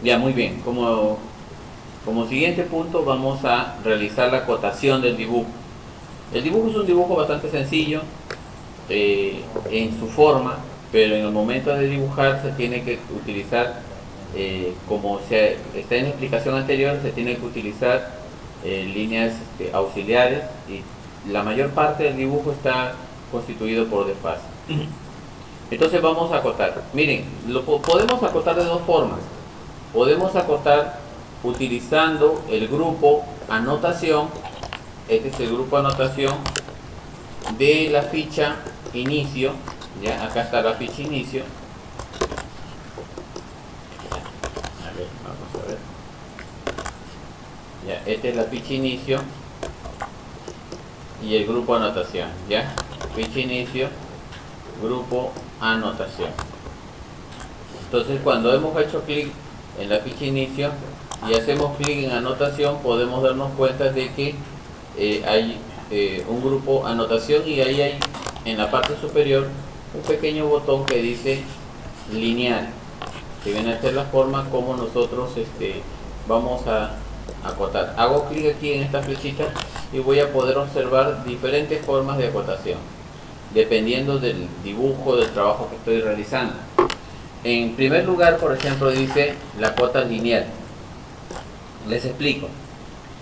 Ya, muy bien. Como siguiente punto vamos a realizar la acotación del dibujo. El dibujo es un dibujo bastante sencillo en su forma, pero en el momento de dibujar se tiene que utilizar, como está en la explicación anterior, se tiene que utilizar líneas auxiliares, y la mayor parte del dibujo está constituido por desfase. Entonces vamos a acotar. Miren, podemos acotar de dos formas. Podemos acotar utilizando el grupo anotación. Este es el grupo anotación de la ficha inicio. Ya, acá está la ficha inicio. A ver, vamos a ver. Ya, esta es la ficha inicio y el grupo anotación. Ya, ficha inicio, grupo anotación. Entonces, cuando hemos hecho clic en la ficha inicio y hacemos clic en anotación, podemos darnos cuenta de que hay un grupo anotación, y ahí hay en la parte superior un pequeño botón que dice lineal, que viene a ser la forma como nosotros vamos a acotar. Hago clic aquí en esta flechita y voy a poder observar diferentes formas de acotación dependiendo del dibujo, del trabajo que estoy realizando. En primer lugar, por ejemplo, dice la cota lineal. Les explico.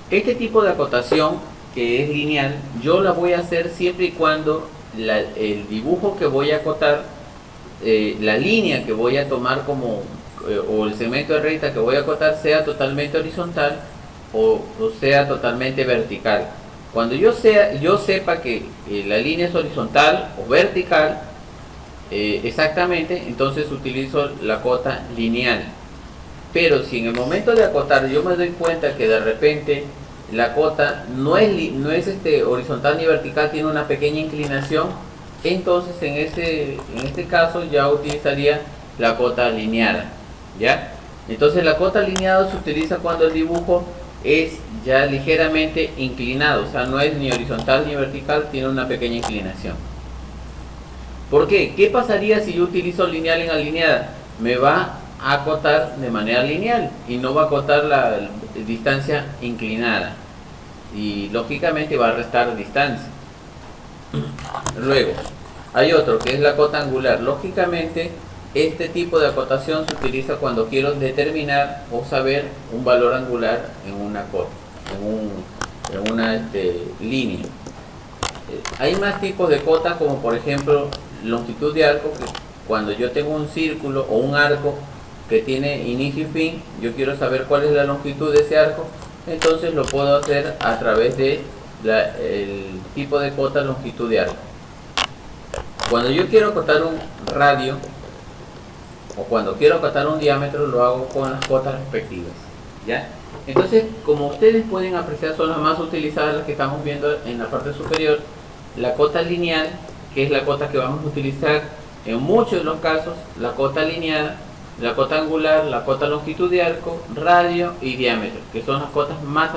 Este tipo de acotación, que es lineal, yo la voy a hacer siempre y cuando el dibujo que voy a acotar, la línea que voy a tomar o el segmento de recta que voy a acotar, sea totalmente horizontal o sea totalmente vertical. Cuando yo sepa que la línea es horizontal o vertical, exactamente, entonces utilizo la cota lineal. Pero si en el momento de acotar yo me doy cuenta que de repente la cota no es horizontal ni vertical, tiene una pequeña inclinación, entonces en este caso ya utilizaría la cota alineada. ¿Ya? Entonces la cota alineada se utiliza cuando el dibujo es ya ligeramente inclinado, o sea, no es ni horizontal ni vertical, tiene una pequeña inclinación. ¿Por qué? ¿Qué pasaría si yo utilizo lineal en alineada? Me va a acotar de manera lineal y no va a acotar la distancia inclinada, y lógicamente va a restar distancia. Luego hay otro que es la cota angular. Lógicamente este tipo de acotación se utiliza cuando quiero determinar o saber un valor angular en una cota, en una línea. Hay más tipos de cota, como por ejemplo longitud de arco, que cuando yo tengo un círculo o un arco que tiene inicio y fin, yo quiero saber cuál es la longitud de ese arco, entonces lo puedo hacer a través de el tipo de cota longitud de arco. Cuando yo quiero acotar un radio o cuando quiero acotar un diámetro, lo hago con las cotas respectivas. ¿Ya? Entonces, como ustedes pueden apreciar, son las más utilizadas, las que estamos viendo en la parte superior. La cota lineal, que es la cota que vamos a utilizar en muchos de los casos, la cota lineal, la cota angular, la cota longitud de arco, radio y diámetro, que son las cotas más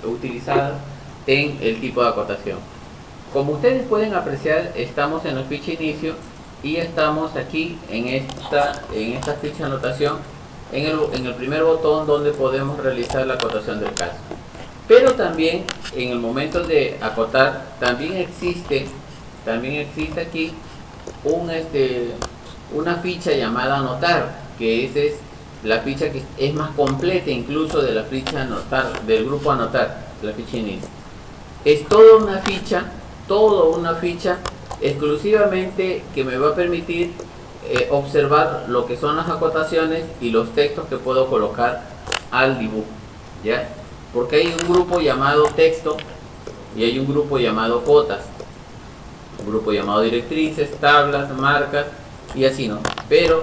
utilizadas en el tipo de acotación. Como ustedes pueden apreciar, estamos en la ficha inicio y estamos aquí en esta ficha de anotación, en el primer botón donde podemos realizar la acotación del caso. Pero también en el momento de acotar también existe aquí una ficha llamada anotar, que esa es la ficha que es más completa incluso de la ficha anotar, del grupo anotar, la ficha inicio. Es toda una ficha exclusivamente que me va a permitir observar lo que son las acotaciones y los textos que puedo colocar al dibujo. ¿Ya? Porque hay un grupo llamado texto y hay un grupo llamado cotas, un grupo llamado directrices, tablas, marcas y así, ¿no? Pero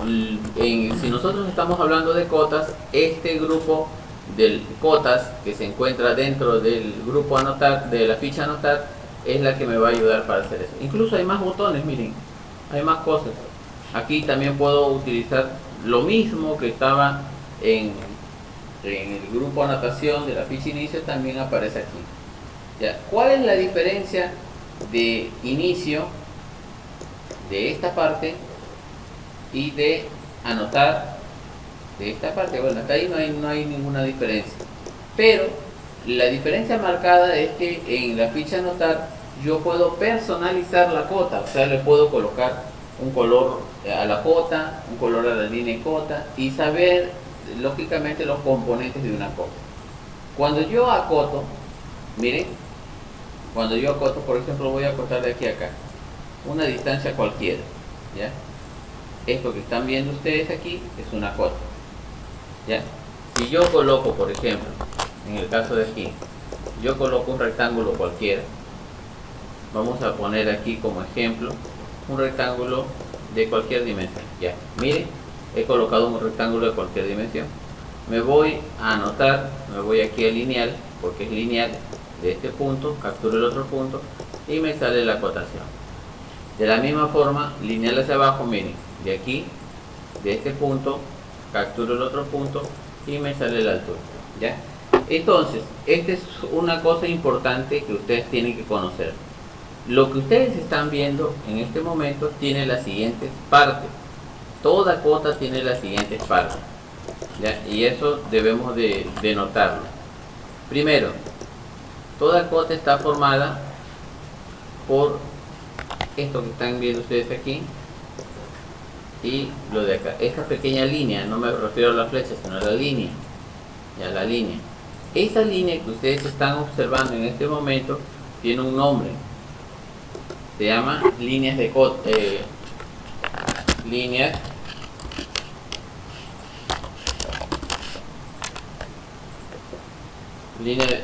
si nosotros estamos hablando de cotas, este grupo de cotas que se encuentra dentro del grupo anotar, de la ficha anotar, es la que me va a ayudar para hacer eso. Incluso hay más botones, miren, hay más cosas. Aquí también puedo utilizar lo mismo que estaba en el grupo anotación de la ficha inicio, también aparece aquí. ¿Ya? ¿Cuál es la diferencia de inicio de esta parte y de anotar de esta parte. Bueno, hasta ahí no hay ninguna diferencia, pero la diferencia marcada es que en la ficha anotar yo puedo personalizar la cota, o sea, le puedo colocar un color a la cota, un color a la línea de cota y saber lógicamente los componentes de una cota. Cuando yo acoto, miren, cuando yo acoto, por ejemplo, voy a acotar de aquí a acá una distancia cualquiera, ¿ya? Esto que están viendo ustedes aquí es una cota, ¿ya? Si yo coloco, por ejemplo, en el caso de aquí, yo coloco un rectángulo cualquiera, vamos a poner aquí como ejemplo un rectángulo de cualquier dimensión, ya, miren, he colocado un rectángulo de cualquier dimensión. Me voy a anotar, me voy aquí a lineal, porque es lineal, de este punto, capturo el otro punto y me sale la acotación. De la misma forma, lineal hacia abajo, miren, de aquí, de este punto, capturo el otro punto y me sale la altura, ¿ya? Entonces, esta es una cosa importante que ustedes tienen que conocer. Lo que ustedes están viendo en este momento tiene las siguientes partes. Toda cota tiene las siguientes partes, ¿ya? Y eso debemos de notarlo. Primero, toda cota está formada por esto que están viendo ustedes aquí y lo de acá. Esta pequeña línea, no me refiero a la flecha, sino a la línea. Ya, la línea. Esa línea que ustedes están observando en este momento tiene un nombre. Se llama líneas de cota. Líneas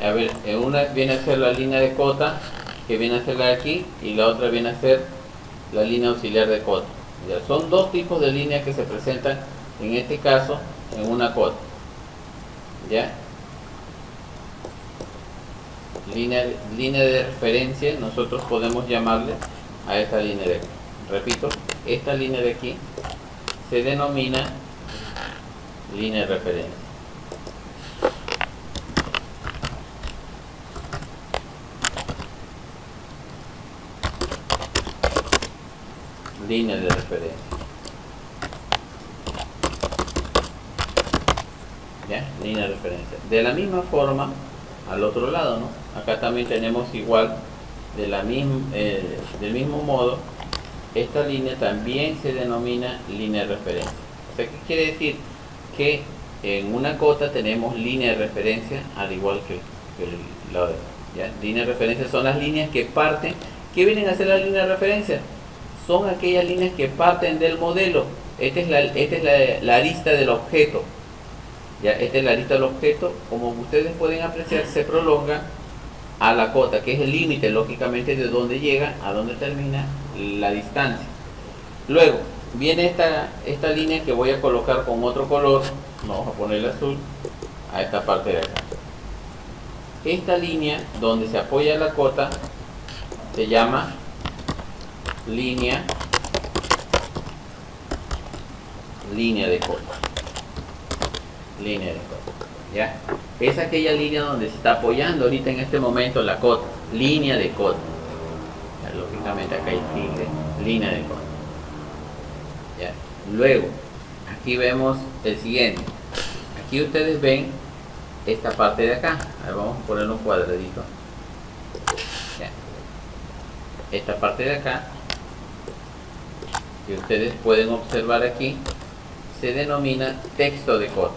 a ver, una viene a ser la línea de cota, que viene a ser la de aquí, y la otra viene a ser la línea auxiliar de cota. ¿Ya? Son dos tipos de líneas que se presentan en este caso en una cota, ¿ya? Línea de referencia, nosotros podemos llamarle a esta línea de aquí. Repito, esta línea de aquí se denomina línea de referencia. Línea de referencia. ¿Ya? Línea de referencia. De la misma forma, al otro lado, ¿no? Acá también tenemos igual, del mismo modo, esta línea también se denomina línea de referencia. O sea, ¿qué quiere decir? Que en una cota tenemos línea de referencia al igual que la otra. ¿Ya? Línea de referencia son las líneas que parten. ¿Qué vienen a ser las líneas de referencia? Son aquellas líneas que parten del modelo. Esta es la arista del objeto. Ya, esta es la arista del objeto. Como ustedes pueden apreciar, se prolonga a la cota, que es el límite, lógicamente, de donde llega a donde termina la distancia. Luego viene esta línea que voy a colocar con otro color. Vamos a ponerle azul a esta parte de acá. Esta línea donde se apoya la cota se llama línea de cota. Línea de cota, ¿ya? Es aquella línea donde se está apoyando ahorita en este momento la cota. Línea de cota. Ya, lógicamente acá hay línea de cota. ¿Ya? Luego, aquí vemos el siguiente. Aquí ustedes ven esta parte de acá. A ver, vamos a poner un cuadradito. ¿Ya? Esta parte de acá, que ustedes pueden observar aquí, se denomina texto de cota.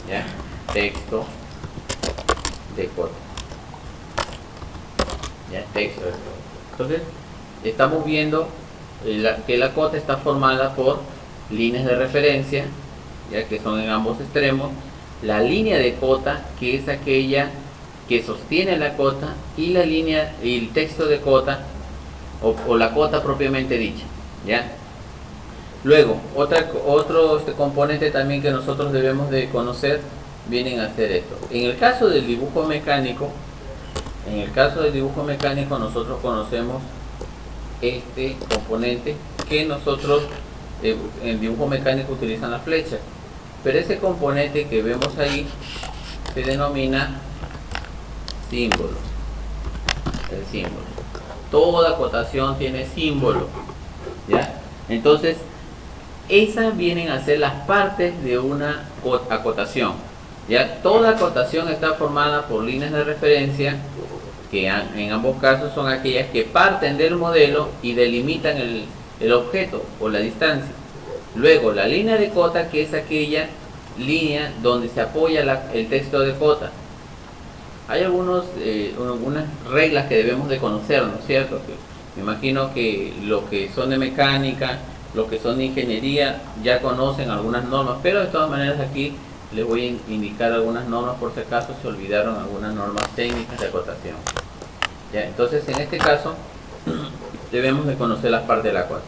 ¿Ya? Texto de cota. ¿Ya? Texto de cota. Entonces, estamos viendo que la cota está formada por líneas de referencia, ya que son en ambos extremos, la línea de cota, que es aquella que sostiene la cota, y la línea y el texto de cota o la cota propiamente dicha, ¿ya? Luego, otro componente también que nosotros debemos de conocer vienen a ser esto. En el caso del dibujo mecánico, nosotros conocemos este componente que nosotros en el dibujo mecánico utilizan la flecha, pero ese componente que vemos ahí se denomina símbolo. El símbolo. Toda acotación tiene símbolo, ¿ya? Entonces, esas vienen a ser las partes de una acotación. Ya toda acotación está formada por líneas de referencia, que en ambos casos son aquellas que parten del modelo y delimitan el objeto o la distancia. Luego la línea de cota, que es aquella línea donde se apoya el texto de cota. Hay algunas reglas que debemos de conocer, ¿no es cierto? Me imagino que los que son de mecánica, los que son de ingeniería, ya conocen algunas normas, pero de todas maneras aquí les voy a indicar algunas normas por si acaso se olvidaron algunas normas técnicas de acotación. ¿Ya? Entonces, en este caso, debemos de conocer las partes de la cota.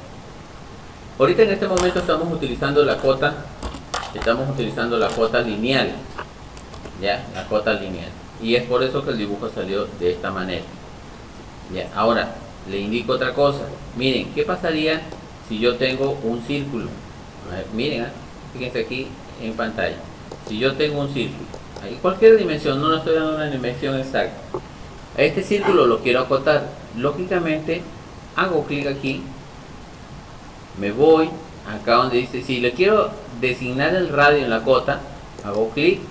Ahorita en este momento estamos utilizando la cota lineal, ¿ya? La cota lineal. Y es por eso que el dibujo salió de esta manera. ¿Ya? Ahora, le indico otra cosa. Miren, ¿qué pasaría si yo tengo un círculo? A ver, miren, fíjense aquí en pantalla. Si yo tengo un círculo, ahí cualquier dimensión, no le estoy dando una dimensión exacta. A este círculo lo quiero acotar. Lógicamente, hago clic aquí, me voy acá donde dice, si le quiero designar el radio en la cota, hago clic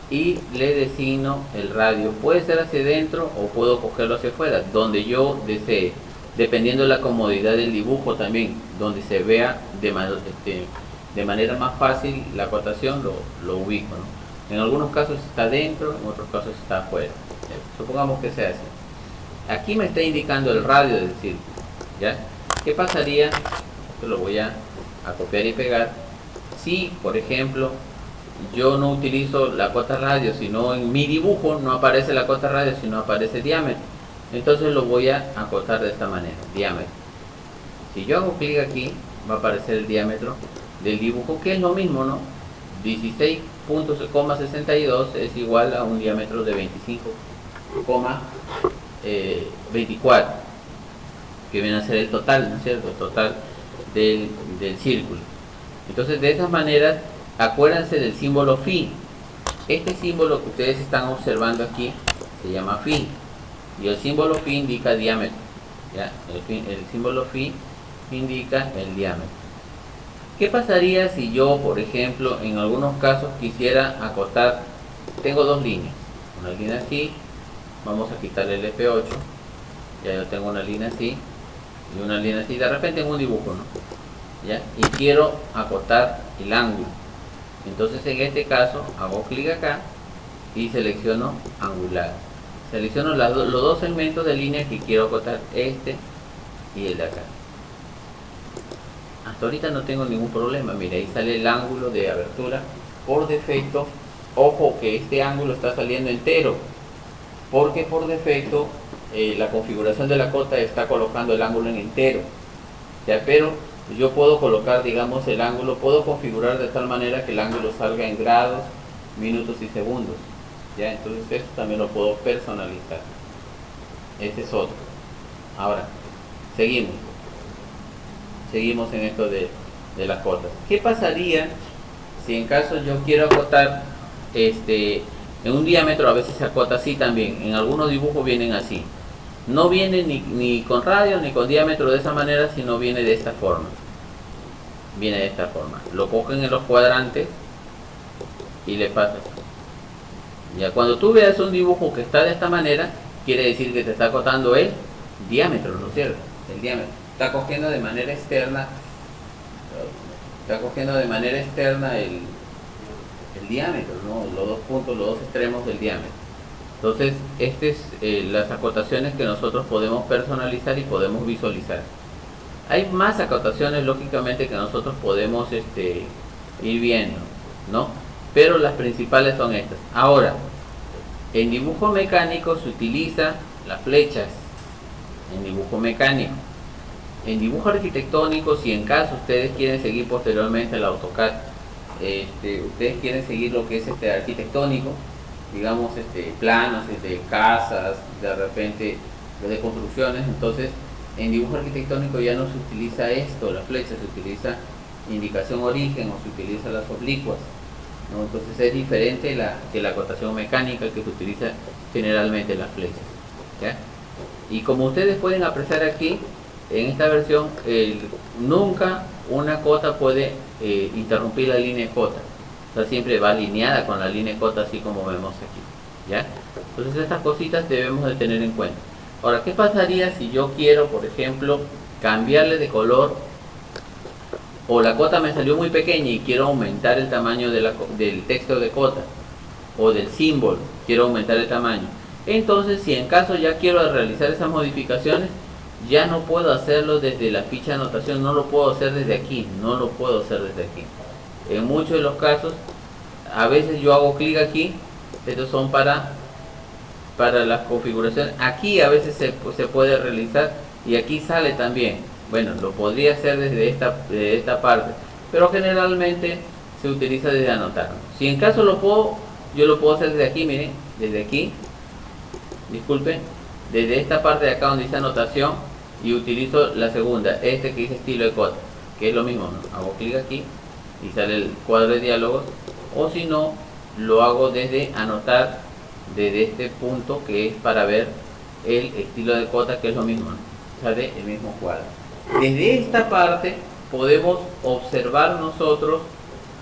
y le designo el radio. Puede ser hacia adentro o puedo cogerlo hacia afuera, donde yo desee, dependiendo de la comodidad del dibujo también, donde se vea de manera más fácil la acotación, lo ubico, ¿no? En algunos casos está dentro, en otros casos está afuera. Supongamos que sea así. Aquí me está indicando el radio del círculo, ¿ya? ¿Qué pasaría? Esto lo voy a copiar y pegar. Si, por ejemplo, yo no utilizo la cota radio, sino en mi dibujo no aparece la cota radio, sino aparece diámetro. Entonces lo voy a acotar de esta manera, diámetro. Si yo hago clic aquí, va a aparecer el diámetro del dibujo, que es lo mismo, ¿no? 16.62 es igual a un diámetro de 25,24, que viene a ser el total, ¿no es cierto? El total del círculo. Entonces, de esas maneras, acuérdense del símbolo phi. Este símbolo que ustedes están observando aquí se llama phi, y el símbolo phi indica diámetro, ¿ya? El símbolo phi indica el diámetro. ¿Qué pasaría si yo, por ejemplo, en algunos casos quisiera acotar? Tengo dos líneas, una línea así, vamos a quitarle el F8, ya yo tengo una línea así y una línea así, de repente en un dibujo, ¿no? ¿Ya? Y quiero acotar el ángulo. Entonces en este caso hago clic acá y selecciono angular. Selecciono los dos segmentos de línea que quiero acotar, este y el de acá. Hasta ahorita no tengo ningún problema. Mira, ahí sale el ángulo de abertura por defecto. Ojo que este ángulo está saliendo entero, porque por defecto la configuración de la cota está colocando el ángulo en entero, ¿ya? Pero yo puedo colocar, digamos, el ángulo, puedo configurar de tal manera que el ángulo salga en grados, minutos y segundos, ¿ya? Entonces esto también lo puedo personalizar. Este es otro. Ahora, seguimos en esto de las cotas. ¿Qué pasaría si en caso yo quiero acotar en un diámetro? A veces se acota así también, en algunos dibujos vienen así, no viene ni con radio ni con diámetro de esa manera, sino viene de esta forma, lo cogen en los cuadrantes y le pasas. Ya cuando tú veas un dibujo que está de esta manera, quiere decir que te está acotando el diámetro, ¿no es cierto? El diámetro está cogiendo de manera externa, el diámetro, ¿no? Los dos puntos, los dos extremos del diámetro. Entonces, estas es las acotaciones que nosotros podemos personalizar y podemos visualizar. Hay más acotaciones, lógicamente, que nosotros podemos ir viendo, ¿no? Pero las principales son estas. Ahora, en dibujo mecánico se utiliza las flechas, en dibujo mecánico. En dibujo arquitectónico, si en caso ustedes quieren seguir posteriormente el AutoCAD, ustedes quieren seguir lo que es arquitectónico, digamos planos de casas, de repente de construcciones, entonces en dibujo arquitectónico ya no se utiliza esto, la flecha, se utiliza indicación origen o se utiliza las oblicuas, ¿no? Entonces es diferente que la acotación mecánica, que se utiliza generalmente las flechas, ¿ya? Y como ustedes pueden apreciar aquí, en esta versión nunca una cota puede interrumpir la línea de cota. O sea, siempre va alineada con la línea de cota, así como vemos aquí, ¿ya? Entonces estas cositas debemos de tener en cuenta. Ahora, ¿qué pasaría si yo quiero, por ejemplo, cambiarle de color, o la cota me salió muy pequeña y quiero aumentar el tamaño del texto de cota, o del símbolo, quiero aumentar el tamaño? Entonces, si en caso ya quiero realizar esas modificaciones, ya no puedo hacerlo desde la ficha de anotación, no lo puedo hacer desde aquí, no lo puedo hacer desde aquí. En muchos de los casos, a veces yo hago clic aquí, estos son para las configuraciones, aquí a veces se puede realizar y aquí sale también. Bueno, lo podría hacer desde esta parte, pero generalmente se utiliza desde anotar. Si en caso yo lo puedo hacer desde aquí, miren, desde aquí, disculpen, desde esta parte de acá donde dice anotación, y utilizo la segunda, que dice estilo de cota, que es lo mismo, ¿no? Hago clic aquí y sale el cuadro de diálogos, o si no, lo hago desde anotar, desde este punto que es para ver el estilo de cota, que es lo mismo, ¿no? Sale el mismo cuadro. Desde esta parte podemos observar nosotros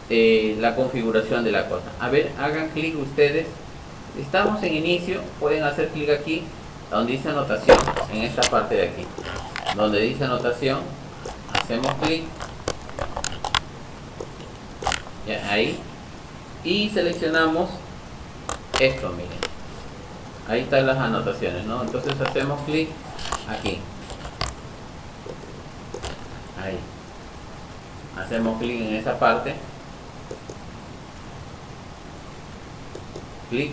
la configuración de la cota. A ver, hagan clic ustedes, estamos en inicio, pueden hacer clic aquí donde dice anotación, en esta parte de aquí donde dice anotación, hacemos clic ahí y seleccionamos esto, miren, ahí están las anotaciones, ¿no? Entonces hacemos clic aquí, ahí hacemos clic en esa parte, clic,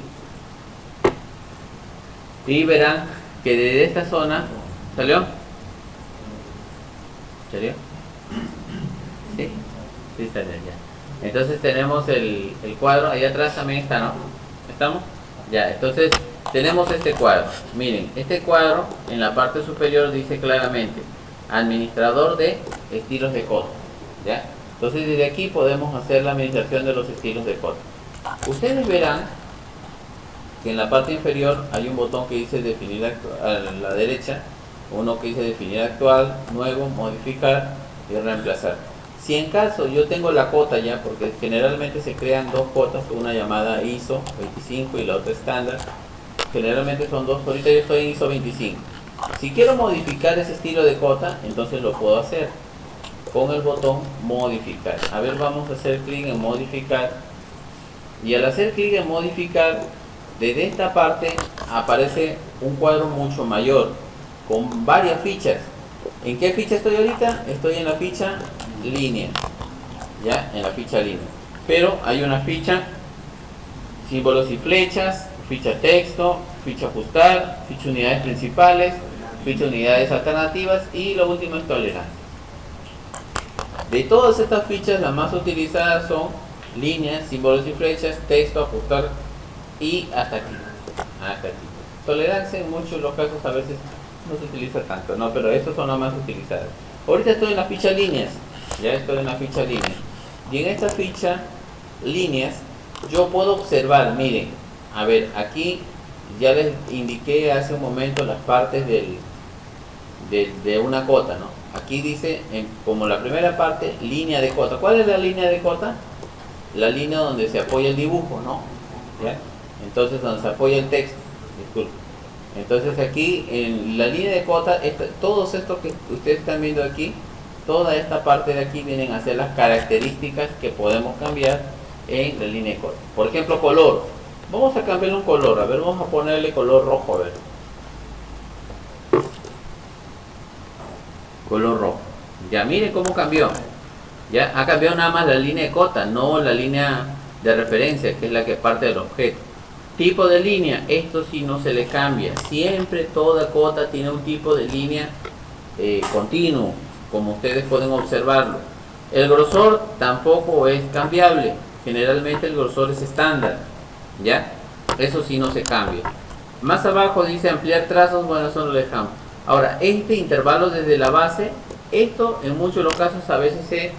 y verán que desde esta zona ¿salió? ¿Salió? Sí, sí salió ya. Entonces tenemos el cuadro, ahí atrás también está, ¿no? ¿Estamos? Ya, entonces tenemos este cuadro. Miren, este cuadro en la parte superior dice claramente administrador de estilos de cota, ¿ya? Entonces desde aquí podemos hacer la administración de los estilos de cota. Ustedes verán que en la parte inferior hay un botón que dice definir a la derecha, uno que dice definir actual, nuevo, modificar y reemplazar. Si en caso yo tengo la cota ya, porque generalmente se crean dos cotas, una llamada ISO 25 y la otra estándar, generalmente son dos, ahorita yo estoy en ISO 25. Si quiero modificar ese estilo de cota, entonces lo puedo hacer con el botón modificar. A ver, vamos a hacer clic en modificar, y al hacer clic en modificar, desde esta parte aparece un cuadro mucho mayor con varias fichas. ¿En qué ficha estoy ahorita? Estoy en la ficha línea, ya, en la ficha línea, pero hay una ficha símbolos y flechas, ficha texto, ficha ajustar, ficha unidades principales, ficha unidades alternativas, y lo último es tolerancia. De todas estas fichas, las más utilizadas son líneas, símbolos y flechas, texto, ajustar y hasta aquí. Tolerancia en muchos de los casos a veces no se utiliza tanto, no, pero estas son las más utilizadas. Ahorita estoy en la ficha líneas, ya estoy en la ficha líneas, y en esta ficha líneas yo puedo observar, miren, a ver, aquí ya les indiqué hace un momento las partes de una cota, ¿no? Aquí dice, como la primera parte, línea de cota. ¿Cuál es la línea de cota? La línea donde se apoya el dibujo, ¿no? ¿Ya? Entonces, donde se apoya el texto, disculpe. Entonces aquí, en la línea de cota, todos estos que ustedes están viendo aquí, toda esta parte de aquí vienen a ser las características que podemos cambiar en la línea de cota. Por ejemplo, color. Vamos a cambiarle un color. A ver, vamos a ponerle color rojo, a ver. Color rojo. Ya, miren cómo cambió. Ya ha cambiado nada más la línea de cota, no la línea de referencia, que es la que parte del objeto. Tipo de línea, esto sí no se le cambia. Siempre toda cota tiene un tipo de línea continuo, como ustedes pueden observarlo. El grosor tampoco es cambiable. Generalmente el grosor es estándar, ¿ya? Eso sí no se cambia. Más abajo dice ampliar trazos, bueno, eso no lo dejamos. Ahora, este intervalo desde la base, esto en muchos de los casos a veces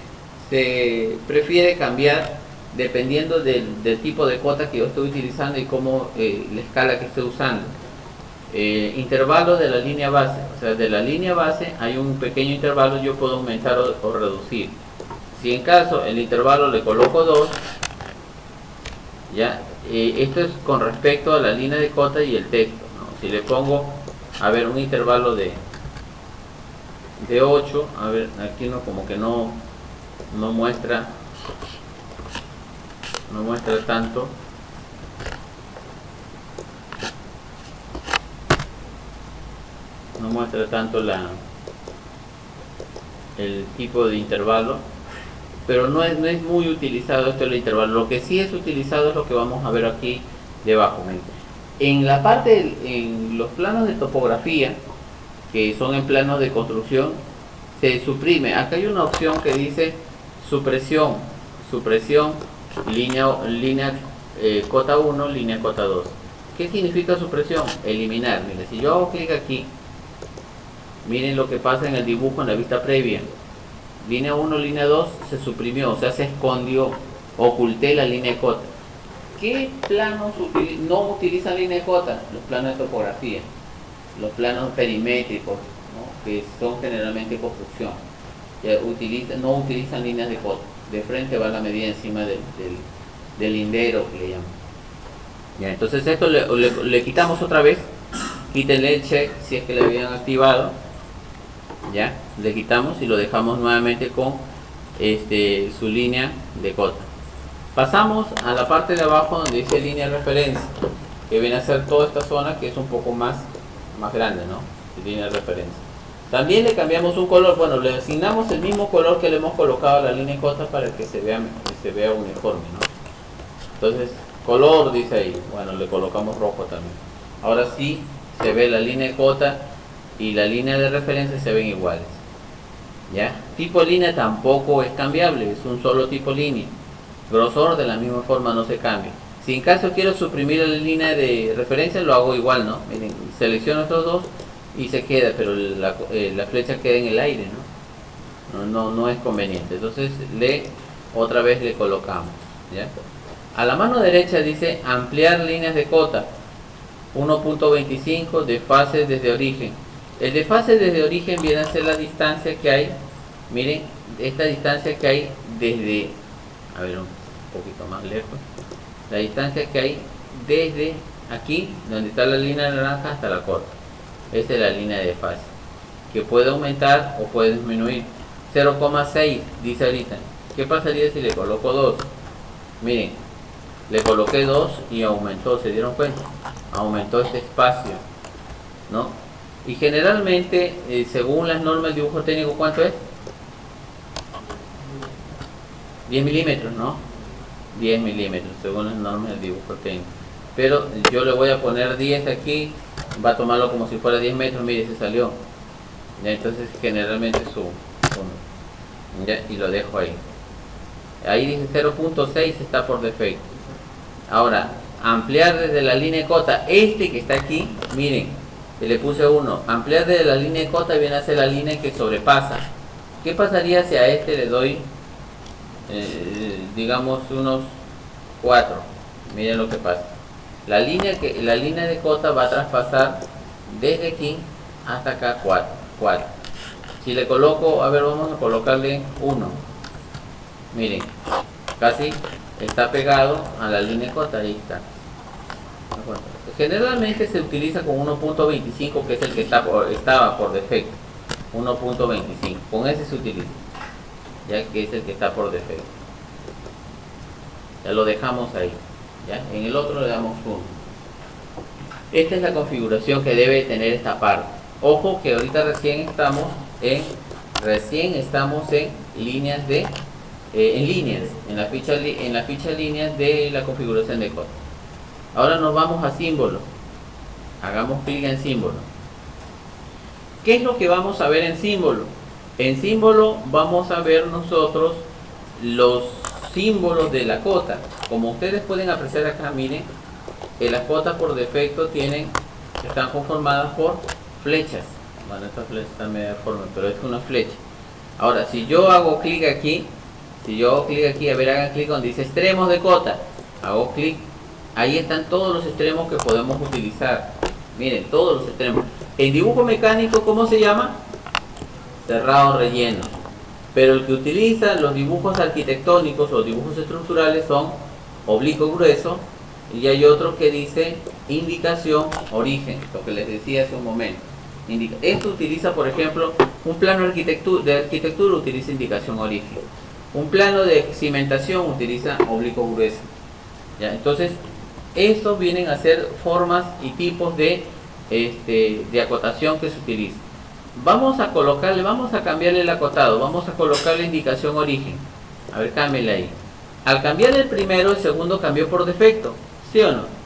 se prefiere cambiar dependiendo del tipo de cota que yo estoy utilizando y cómo la escala que estoy usando. intervalo de la línea base. O sea, de la línea base hay un pequeño intervalo, yo puedo aumentar o reducir. Si en caso el intervalo le coloco 2, ya, esto es con respecto a la línea de cota y el texto, ¿no? Si le pongo, a ver, un intervalo de 8, a ver, aquí no, como que no muestra tanto. No muestra tanto el tipo de intervalo, pero no es muy utilizado esto del intervalo. Lo que sí es utilizado es lo que vamos a ver aquí debajo. En la parte, en los planos de topografía, que son en planos de construcción, se suprime. Acá hay una opción que dice supresión, línea cota 1, línea cota 2. ¿Qué significa supresión? Eliminar. Miren, si yo hago clic aquí, miren lo que pasa en el dibujo en la vista previa. Línea 1, línea 2 se suprimió, o sea, se escondió, oculté la línea de cota. ¿Qué planos no utilizan línea de cota? Los planos de topografía, los planos perimétricos, ¿no? Que son generalmente construcción. No utilizan líneas de cota. De frente va la medida encima del lindero que le llaman. Ya, entonces esto le quitamos otra vez. Quítenle el check si es que le habían activado. Ya, le quitamos y lo dejamos nuevamente con su línea de cota. Pasamos a la parte de abajo donde dice línea de referencia, que viene a ser toda esta zona que es un poco más grande, ¿no? Línea de referencia. También le cambiamos un color, bueno, le asignamos el mismo color que le hemos colocado a la línea de cota para que se vea uniforme, ¿no? Entonces, color dice ahí, bueno, le colocamos rojo también. Ahora sí se ve la línea de cota y la línea de referencia se ven iguales. ¿Ya? Tipo línea tampoco es cambiable, es un solo tipo línea. Grosor de la misma forma no se cambia. Si en caso quiero suprimir la línea de referencia, lo hago igual, ¿no? Miren, selecciono estos dos y se queda, pero la flecha queda en el aire, ¿no? No es conveniente. Entonces otra vez le colocamos, ¿ya? A la mano derecha dice ampliar líneas de cota 1.25 de fase desde origen. El de fase desde origen viene a ser la distancia que hay. Miren, esta distancia que hay desde, a ver, un poquito más lejos, la distancia que hay desde aquí, donde está la línea naranja, hasta la cota. Esa es la línea de fase, que puede aumentar o puede disminuir. 0,6 dice ahorita. ¿Qué pasaría si le coloco 2? Miren, le coloqué 2 y aumentó, ¿se dieron cuenta? Aumentó este espacio, ¿no? Y generalmente, según las normas del dibujo técnico, ¿cuánto es? 10 milímetros, ¿no? 10 milímetros, según las normas del dibujo técnico. Pero yo le voy a poner 10 aquí, va a tomarlo como si fuera 10 metros, mire, se salió. ¿Ya? Entonces, generalmente subo. ¿Ya? Y lo dejo ahí. Ahí dice 0.6, está por defecto. Ahora, ampliar desde la línea de cota, que está aquí, miren, le puse 1. Ampliar desde la línea de cota viene a ser la línea que sobrepasa. ¿Qué pasaría si a le doy, digamos, unos 4? Miren lo que pasa. La línea de cota va a traspasar desde aquí hasta acá 4. Si le coloco, a ver, vamos a colocarle 1. Miren, casi está pegado a la línea de cota, ahí está. Generalmente se utiliza con 1.25, que es el que estaba por defecto. 1.25, con ese se utiliza, ya que es el que está por defecto. Ya lo dejamos ahí, ¿ya? En el otro le damos 1. Esta es la configuración que debe tener esta parte. Ojo que ahorita recién estamos en líneas en la ficha líneas de la configuración de cota. Ahora nos vamos a símbolo. Hagamos clic en símbolo. ¿Qué es lo que vamos a ver en símbolo? En símbolo vamos a ver nosotros los símbolos de la cota. Como ustedes pueden apreciar acá, miren, que las cotas por defecto están conformadas por flechas. Bueno, esta flecha está media deforme, pero es una flecha. Ahora, si yo hago clic aquí, a ver, hagan clic donde dice extremos de cota. Hago clic. Ahí están todos los extremos que podemos utilizar. Miren, todos los extremos. En dibujo mecánico, ¿cómo se llama? Cerrado relleno. Pero el que utiliza los dibujos arquitectónicos o dibujos estructurales son oblicuo grueso, y hay otro que dice indicación origen, lo que les decía hace un momento. Esto utiliza, por ejemplo, un plano de arquitectura utiliza indicación origen. Un plano de cimentación utiliza oblicuo grueso. ¿Ya? Entonces, estos vienen a ser formas y tipos de acotación que se utiliza. Vamos a cambiarle el acotado, vamos a colocarle indicación origen. A ver, cámbiale ahí. Al cambiar el primero, el segundo cambió por defecto, ¿sí o no?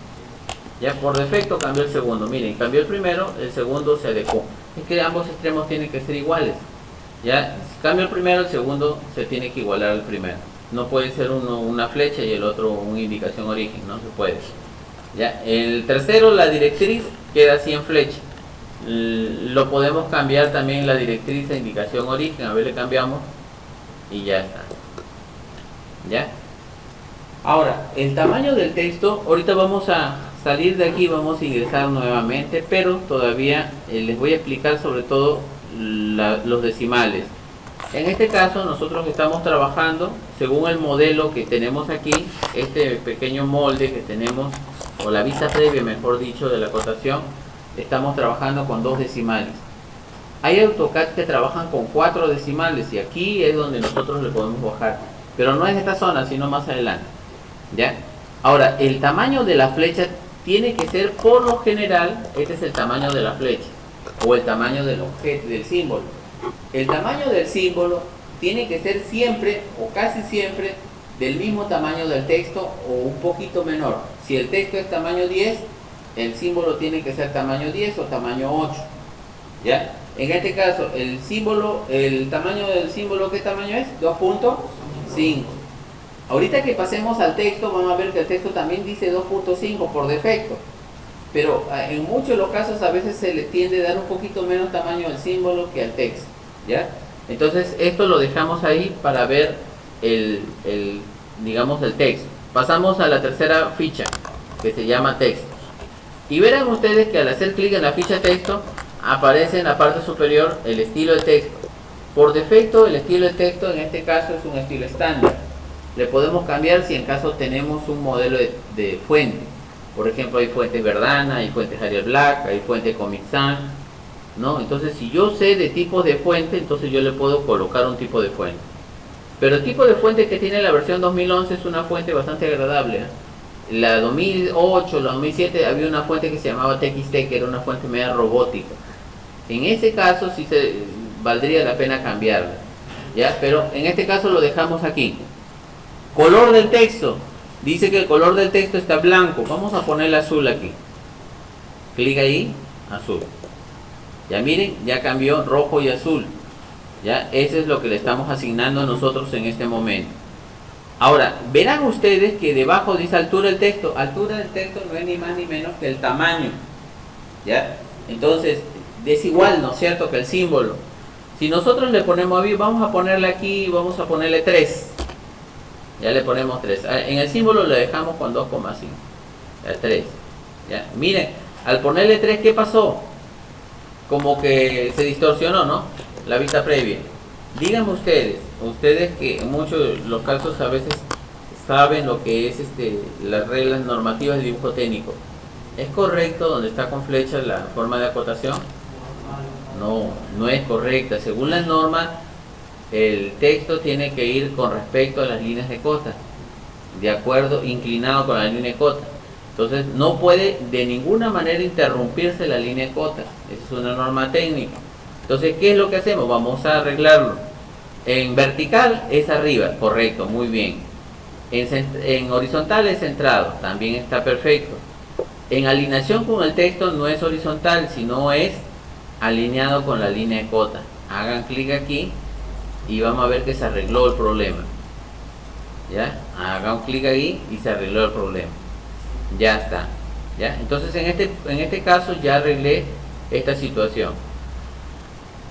Ya por defecto cambió el segundo. Miren, cambió el primero, el segundo se adecuó. Es que ambos extremos tienen que ser iguales. Ya, si cambia el primero, el segundo se tiene que igualar al primero. No puede ser uno una flecha y el otro una indicación origen, no se puede. Ya, el tercero, la directriz, queda así en flecha. Lo podemos cambiar también la directriz a indicación origen. A ver, le cambiamos y ya está. ¿Ya? Ahora, el tamaño del texto, ahorita vamos a salir de aquí, vamos a ingresar nuevamente, pero todavía les voy a explicar sobre todo los decimales. En este caso nosotros estamos trabajando según el modelo que tenemos aquí, este pequeño molde que tenemos, o la vista previa mejor dicho de la acotación. Estamos trabajando con 2 decimales. Hay AutoCAD que trabajan con 4 decimales y aquí es donde nosotros le podemos bajar, pero no en esta zona sino más adelante. ¿Ya? Ahora, el tamaño de la flecha tiene que ser, por lo general, este es el tamaño de la flecha o el tamaño del objeto, del símbolo. El tamaño del símbolo tiene que ser siempre o casi siempre del mismo tamaño del texto o un poquito menor. Si el texto es tamaño 10, el símbolo tiene que ser tamaño 10 o tamaño 8. ¿Ya? En este caso, el tamaño del símbolo, ¿qué tamaño es? 2.5. Ahorita que pasemos al texto, vamos a ver que el texto también dice 2.5 por defecto. Pero en muchos de los casos a veces se le tiende a dar un poquito menos tamaño al símbolo que al texto. ¿Ya? Entonces esto lo dejamos ahí para ver digamos el texto. Pasamos a la tercera ficha, que se llama texto. Y verán ustedes que al hacer clic en la ficha texto, aparece en la parte superior el estilo de texto. Por defecto, el estilo de texto en este caso es un estilo estándar. Le podemos cambiar si en caso tenemos un modelo de fuente. Por ejemplo, hay fuente Verdana, hay fuente Arial Black, hay fuente Comic Sans, ¿no? Entonces, si yo sé de tipos de fuente, entonces yo le puedo colocar un tipo de fuente. Pero el tipo de fuente que tiene la versión 2011 es una fuente bastante agradable, ¿eh? La 2008, la 2007 había una fuente que se llamaba TXT, que era una fuente media robótica. En ese caso sí valdría la pena cambiarla, ¿ya? Pero en este caso lo dejamos aquí. Color del texto. Dice que el color del texto está blanco. Vamos a ponerle azul aquí. Clic ahí, azul. Ya miren, ya cambió rojo y azul. Ya, eso es lo que le estamos asignando a nosotros en este momento. Ahora, verán ustedes que debajo dice altura del texto. Altura del texto no es ni más ni menos que el tamaño. ¿Ya? Entonces, es igual, ¿no es cierto?, que el símbolo. Si nosotros le ponemos, vamos a ponerle aquí, vamos a ponerle 3. Ya le ponemos 3. En el símbolo le dejamos con 2,5. Ya, 3. ¿Ya? Miren, al ponerle 3, ¿qué pasó? Como que se distorsionó, ¿no? La vista previa. Díganme ustedes que en muchos de los casos a veces saben lo que es las reglas normativas de dibujo técnico. ¿Es correcto donde está con flecha la forma de acotación? No, no es correcta. Según las normas, el texto tiene que ir con respecto a las líneas de cota, de acuerdo, inclinado con la línea de cota. Entonces no puede de ninguna manera interrumpirse la línea de cota. Esa es una norma técnica. Entonces, ¿qué es lo que hacemos? Vamos a arreglarlo. En vertical es arriba, correcto, muy bien. En horizontal es centrado, también está perfecto. En alineación con el texto no es horizontal, sino es alineado con la línea de cota. Hagan clic aquí y vamos a ver que se arregló el problema. ¿Ya? Hagan clic ahí y se arregló el problema. Ya está. ¿Ya? Entonces en este caso ya arreglé esta situación.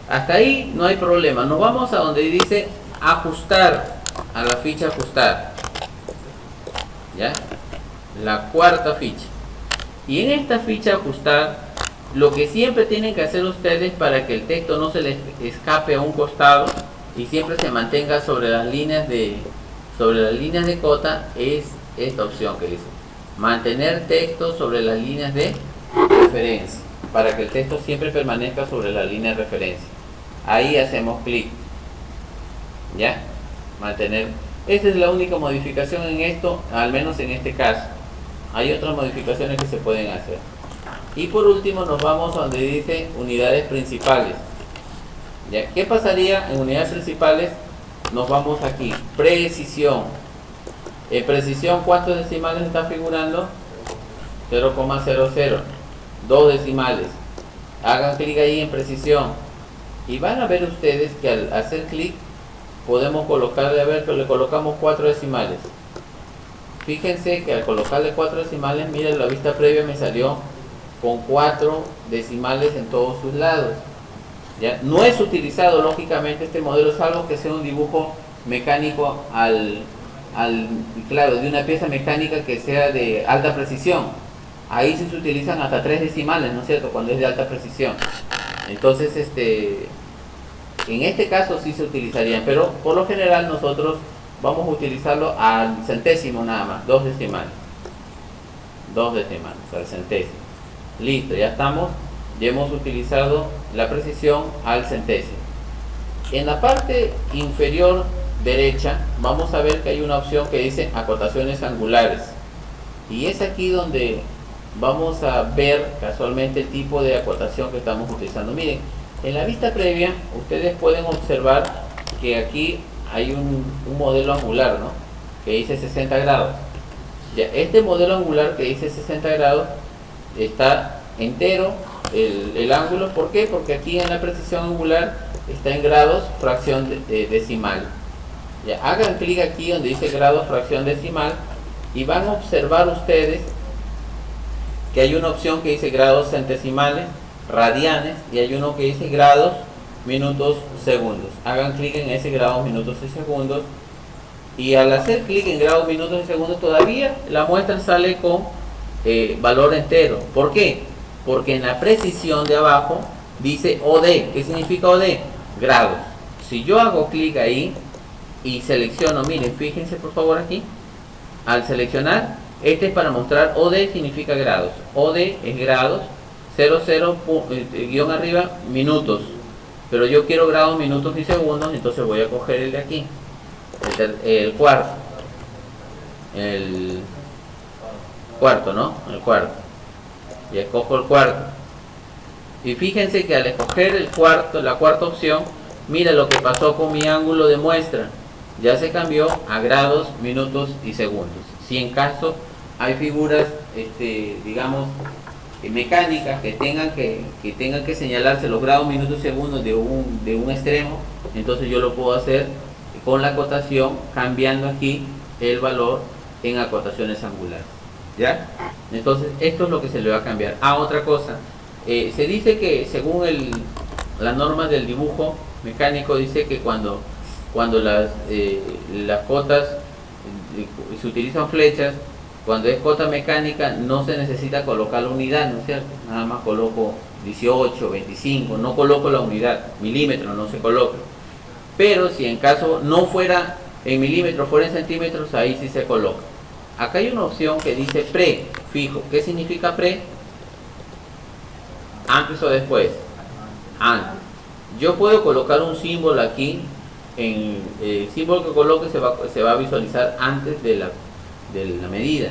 Hasta ahí no hay problema. Nos vamos a donde dice ajustar, a la ficha ajustar. ¿Ya? La cuarta ficha. Y en esta ficha ajustar Lo que siempre tienen que hacer ustedes para que el texto no se les escape a un costado y siempre se mantenga sobre las líneas de cota es esta opción que dice mantener texto sobre las líneas de referencia, para que el texto siempre permanezca sobre la línea de referencia. Ahí hacemos clic, ¿ya? Mantener. Esta es la única modificación en esto, al menos en este caso. Hay otras modificaciones que se pueden hacer. Y por último nos vamos a donde dice unidades principales. ¿Ya? ¿Qué pasaría en unidades principales? Nos vamos aquí, precisión. En precisión, ¿cuántos decimales están figurando? 0,00, 2 decimales. Hagan clic ahí en precisión y van a ver ustedes que al hacer clic podemos colocarle, a ver, que le colocamos 4 decimales. Fíjense que al colocarle 4 decimales, miren, la vista previa me salió con 4 decimales en todos sus lados. ¿Ya? No es utilizado lógicamente este modelo, salvo que sea un dibujo mecánico claro, de una pieza mecánica que sea de alta precisión. Ahí sí se utilizan hasta 3 decimales, ¿no es cierto?, cuando es de alta precisión. Entonces, en este caso sí se utilizarían, pero por lo general nosotros vamos a utilizarlo al centésimo nada más, 2 decimales. 2 decimales, al centésimo. Listo, ya estamos. Ya hemos utilizado la precisión al centésimo. En la parte inferior derecha vamos a ver que hay una opción que dice acotaciones angulares, y es aquí donde vamos a ver casualmente el tipo de acotación que estamos utilizando. Miren, en la vista previa ustedes pueden observar que aquí hay un modelo angular, ¿no?, que dice 60 grados. Ya, este modelo angular que dice 60 grados está entero el ángulo. ¿Por qué? Porque aquí en la precisión angular está en grados fracción decimal. Ya, hagan clic aquí donde dice grados fracción decimal y van a observar ustedes que hay una opción que dice grados centesimales, radianes, y hay uno que dice grados, minutos, segundos. Hagan clic en ese grados, minutos y segundos, y al hacer clic en grados, minutos y segundos todavía la muestra sale con valor entero. ¿Por qué? Porque en la precisión de abajo dice OD. ¿Qué significa OD? Grados. Si yo hago clic ahí y selecciono, miren, fíjense por favor aquí, al seleccionar, este es para mostrar OD, significa grados. OD es grados, 00 guión arriba, minutos. Pero yo quiero grados, minutos y segundos, entonces voy a coger el de aquí, el cuarto. El cuarto, ¿no? El cuarto. Y escojo el cuarto. Y fíjense que al escoger el cuarto, la cuarta opción, mira lo que pasó con mi ángulo de muestra. Ya se cambió a grados, minutos y segundos. Si en caso hay figuras, digamos, mecánicas que tengan que señalarse los grados, minutos y segundos de un extremo, entonces yo lo puedo hacer con la acotación, cambiando aquí el valor en acotaciones angulares. ¿Ya? Entonces esto es lo que se le va a cambiar. Otra cosa, se dice que según las normas del dibujo mecánico, dice que cuando las cotas se utilizan flechas, cuando es cota mecánica no se necesita colocar la unidad, ¿no es cierto? Nada más coloco 18, 25, no coloco la unidad, milímetros no se coloca. Pero si en caso no fuera en milímetros, fuera en centímetros, ahí sí se coloca. Acá hay una opción que dice pre, fijo. ¿Qué significa pre? Antes o después. Antes. Yo puedo colocar un símbolo aquí. El símbolo que coloque se va a visualizar antes de la medida.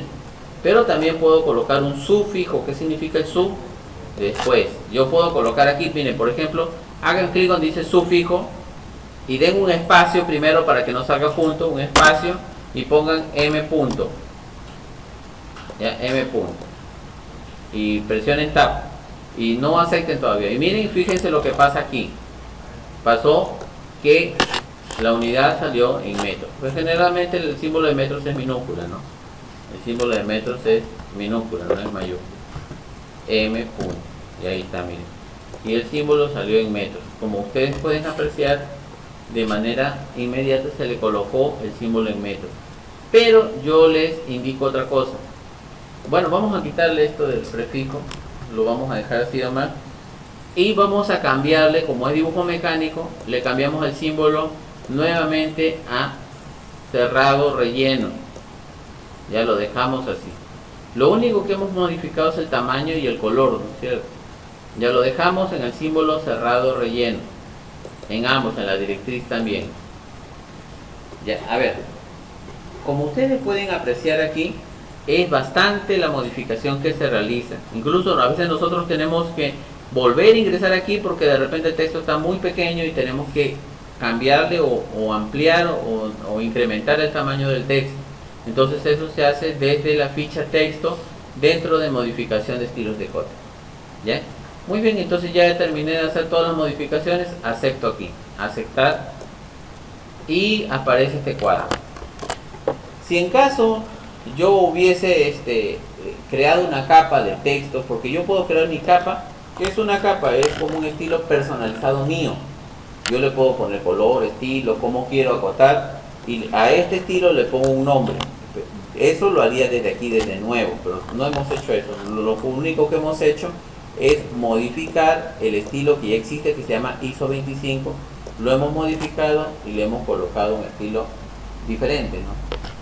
Pero también puedo colocar un sufijo. ¿Qué significa el su? Después. Yo puedo colocar aquí, miren, por ejemplo, hagan clic donde dice sufijo y den un espacio primero para que no salga junto, un espacio, y pongan M punto. Ya, M punto. Y presionen Tab. Y no acepten todavía. Y miren, fíjense lo que pasa aquí. Pasó que la unidad salió en metros. Pues generalmente el símbolo de metros es minúscula, ¿no? El símbolo de metros es minúscula, no es mayúscula. M punto. Y ahí está, miren. Y el símbolo salió en metros. Como ustedes pueden apreciar, de manera inmediata se le colocó el símbolo en metros. Pero yo les indico otra cosa. Bueno, vamos a quitarle esto del prefijo. lo vamos a dejar así nomás. Y vamos a cambiarle, como es dibujo mecánico, le cambiamos el símbolo nuevamente a cerrado relleno. Ya lo dejamos así. Lo único que hemos modificado es el tamaño y el color, ¿no es cierto? Ya lo dejamos en el símbolo cerrado relleno. En ambos, en la directriz también. Ya, a ver. Como ustedes pueden apreciar aquí, es bastante la modificación que se realiza. Incluso a veces nosotros tenemos que volver a ingresar aquí porque de repente el texto está muy pequeño y tenemos que cambiarle o ampliar o incrementar el tamaño del texto. Entonces eso se hace desde la ficha texto dentro de modificación de estilos de Kotlin. ¿Ya? Muy bien, entonces ya terminé de hacer todas las modificaciones. Acepto aquí, aceptar, y aparece este cuadro. Si en caso yo hubiese creado una capa de texto, porque yo puedo crear mi capa, que es una capa, es como un estilo personalizado mío. Yo le puedo poner color, estilo, cómo quiero acotar, y a este estilo le pongo un nombre. Eso lo haría desde aquí, desde nuevo, pero no hemos hecho eso. Lo único que hemos hecho es modificar el estilo que ya existe, que se llama ISO 25. Lo hemos modificado y le hemos colocado un estilo diferente, ¿no?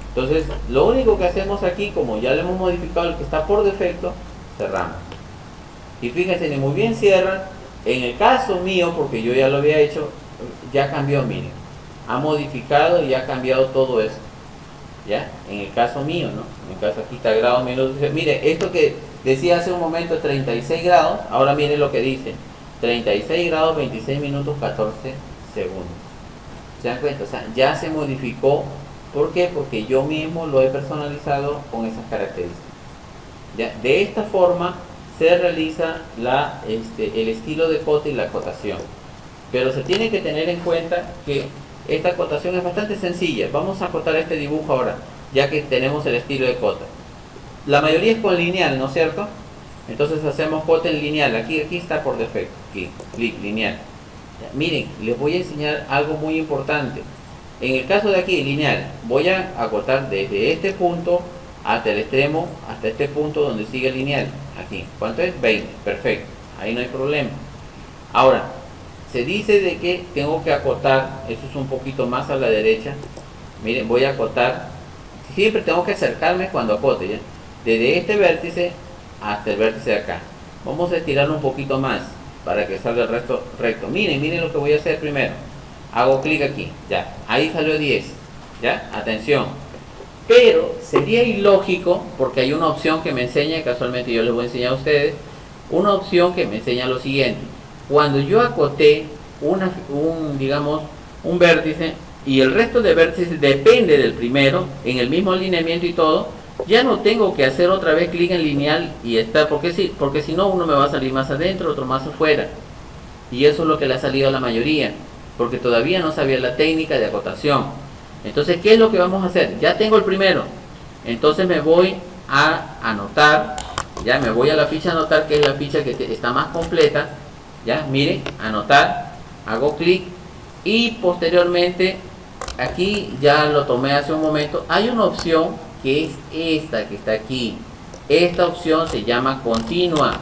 Entonces, lo único que hacemos aquí, como ya le hemos modificado el que está por defecto, cerramos. Y fíjense, ni muy bien cierran. En el caso mío, porque yo ya lo había hecho, ya cambió, miren. Ha modificado y ha cambiado todo eso. ¿Ya? En el caso mío, ¿no? En el caso aquí está grados menos. Mire, esto que decía hace un momento 36 grados, ahora miren lo que dice. 36 grados, 26 minutos, 14 segundos. ¿Se dan cuenta? O sea, ya se modificó. ¿Por qué? Porque yo mismo lo he personalizado con esas características. ¿Ya? De esta forma se realiza el estilo de Kotlin y la acotación. Pero se tiene que tener en cuenta que esta acotación es bastante sencilla. Vamos a acotar este dibujo ahora, ya que tenemos el estilo de Kotlin. La mayoría es con lineal, ¿no es cierto? Entonces hacemos Kotlin lineal. Aquí está por defecto. Aquí, clic, lineal. Ya, miren, les voy a enseñar algo muy importante. En el caso de aquí, lineal, voy a acotar desde este punto hasta el extremo, hasta este punto donde sigue el lineal. Aquí, ¿cuánto es? 20, perfecto, ahí no hay problema. Ahora, se dice de que tengo que acotar, eso es un poquito más a la derecha. Miren, voy a acotar, siempre tengo que acercarme cuando acote, ¿ya? Desde este vértice hasta el vértice de acá. Vamos a estirarlo un poquito más para que salga el resto recto. Miren lo que voy a hacer primero. Hago clic aquí, ya, ahí salió 10, ya, atención. Pero sería ilógico, porque hay una opción que me enseña, casualmente yo les voy a enseñar a ustedes, una opción que me enseña lo siguiente. Cuando yo acoté un vértice y el resto de vértices depende del primero, en el mismo alineamiento y todo, ya no tengo que hacer otra vez clic en lineal y estar, porque si no uno me va a salir más adentro, otro más afuera. Y eso es lo que le ha salido a la mayoría, porque todavía no sabía la técnica de acotación. Entonces, ¿qué es lo que vamos a hacer? Ya tengo el primero, entonces me voy a anotar, ya me voy a la ficha anotar, que es la ficha que está más completa. Ya, miren, anotar, hago clic y posteriormente, aquí ya lo tomé hace un momento, hay una opción que es esta que está aquí. Esta opción se llama continua,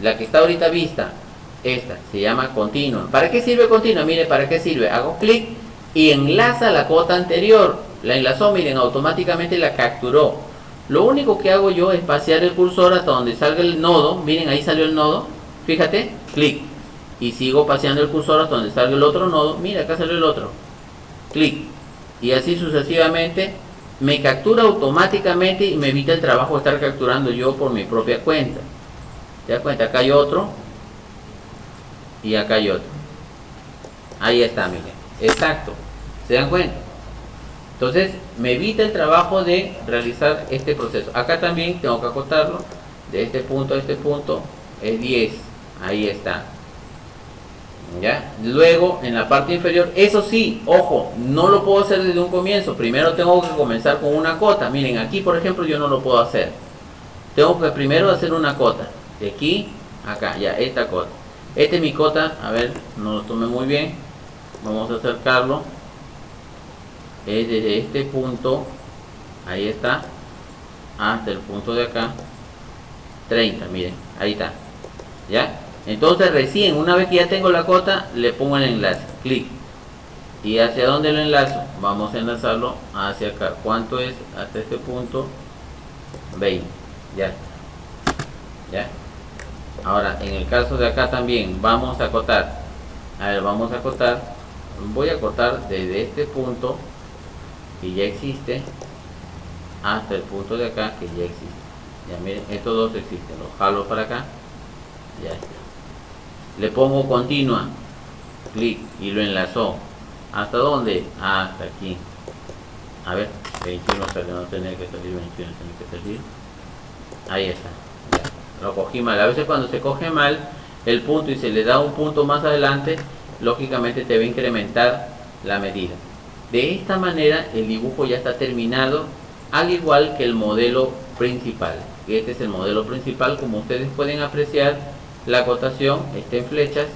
la que está ahorita vista. Esta se llama continua. ¿Para qué sirve continua? Mire, ¿para qué sirve? Hago clic y enlaza la cota anterior. La enlazó, miren, automáticamente la capturó. Lo único que hago yo es pasear el cursor hasta donde salga el nodo. Miren, ahí salió el nodo. Fíjate, clic. Y sigo paseando el cursor hasta donde salga el otro nodo. Mira, acá salió el otro. Clic. Y así sucesivamente me captura automáticamente y me evita el trabajo de estar capturando yo por mi propia cuenta. ¿Te das cuenta? Acá hay otro. Y acá hay otro. Ahí está, miren. Exacto. ¿Se dan cuenta? Entonces me evita el trabajo de realizar este proceso. Acá también tengo que acotarlo. De este punto a este punto es 10. Ahí está. ¿Ya? Luego en la parte inferior, eso sí, ojo, no lo puedo hacer desde un comienzo. Primero tengo que comenzar con una cota. Miren, aquí por ejemplo yo no lo puedo hacer. Tengo que primero hacer una cota. De aquí a acá, ya, esta cota. Esta es mi cota, a ver, no lo tomé muy bien. Vamos a acercarlo. Es desde este punto, ahí está, hasta el punto de acá. 30, miren, ahí está. ¿Ya? Entonces recién, una vez que ya tengo la cota, le pongo el enlace, clic. ¿Y hacia dónde lo enlazo? Vamos a enlazarlo hacia acá. ¿Cuánto es hasta este punto? 20. Ya está. ¿Ya? Ahora, en el caso de acá también, vamos a acotar. A ver, vamos a acotar. Voy a acotar desde este punto, que ya existe, hasta el punto de acá, que ya existe. Ya miren, estos dos existen. Los jalo para acá. Ya está. Le pongo continua. Clic y lo enlazó. ¿Hasta dónde? Hasta aquí. A ver, 21 sale, no tener que salir 21, tiene que salir. Ahí está. Ya. Lo cogí mal. A veces cuando se coge mal el punto y se le da un punto más adelante, lógicamente te va a incrementar la medida. De esta manera el dibujo ya está terminado, al igual que el modelo principal. Este es el modelo principal. Como ustedes pueden apreciar, la acotación está en flechas.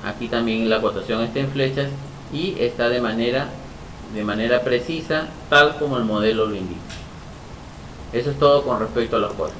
Aquí también la acotación está en flechas y está de manera precisa, tal como el modelo lo indica. Eso es todo con respecto a los cuadros.